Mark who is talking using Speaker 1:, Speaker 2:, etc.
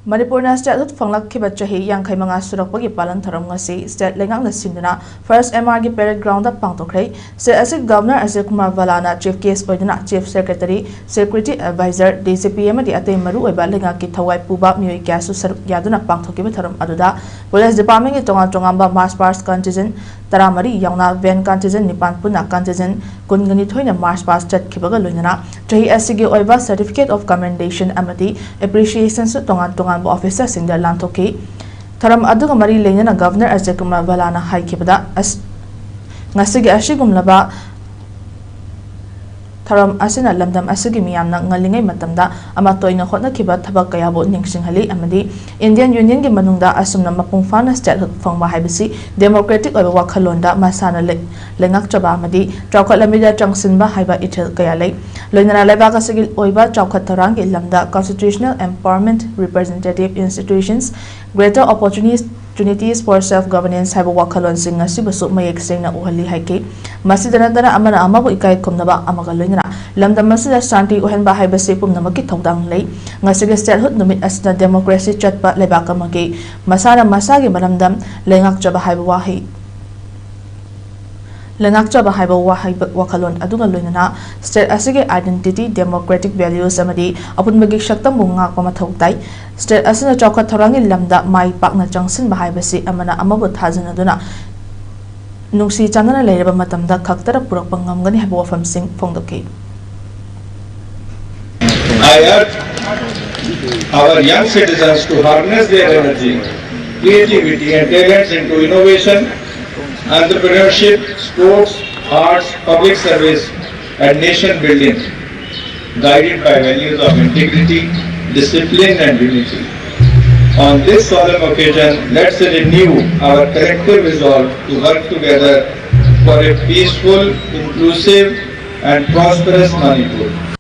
Speaker 1: Manipur na state fanglak khibat chahi yangkhai manga surakpagi palan tharam ngasi state lengak na sinduna first MR gi parade ground da pangthokhre state asik governor Ajay Kumar Valana chief case oiduna chief secretary security advisor DCPM adi atei maru oiba lengak ki thawai puba mioi kya su saruk yaduna pangthokiba tharam aduda police department gi tonga ba march past contingent taramari yauna van contingent nipan puna contingent kungani thoina march past chat khibaga loinana chahi asigi oiba certificate of commendation amati appreciation su tonga officer singa lantoki tharam aduga mari leina governor Ajay Kumar Valana haikibada as ngasigi ashigumlaba tharam asina lamdam asigi miyamna ngalingai matamda ama toina hotna khiba thabak kayabo ningsinghali amadi Indian Union gi manungda asumna mapung fana state phangba haibisi democratic oiba wakhalonda masana lengak chaba amadi chawkhat lamida changsinba haiba ithel kaya lei loinana laiba kasigi oiba chawkhat tharang gi lamda constitutional empowerment representative institutions greater opportunities for self-governance haiba wakhalon singa sibasu mayek sengna uhali haike masidana dana amana amabu ikai komnaba amaga loinana lamdam masida shanti uhenba haibasi pumnamaki thodang lei ngasigi statehood numit asna democracy chatpa laiba kamagi masana masagi maramdam lengak chaba haiba wahi Lenakcha bahaiba wakalon aduga loinana state asige identity democratic values amadi apunbagi shaktam bunga pamathautai state asina chawkhat thorangi lamda mai pakna changsin bahaibasi amana amabu thajana duna nungsi chanana leiraba matamda khaktara purakpa ngamgani haiba wafam sing phongdoki
Speaker 2: I urge our young citizens to harness their energy, creativity and talents into innovation, entrepreneurship, sports, arts, public service and nation building, guided by values of integrity, discipline and unity. On this solemn occasion, let's renew our collective resolve to work together for a peaceful, inclusive and prosperous Manipur.